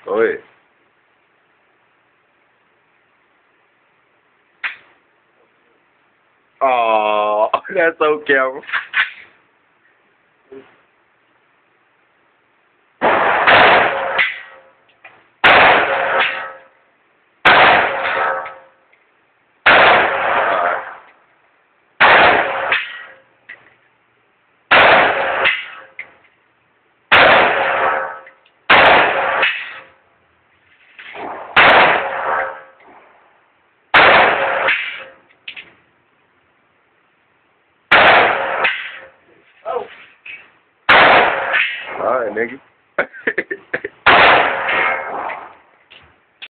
Go ahead. Oh, that's so camera. Alright, nigga.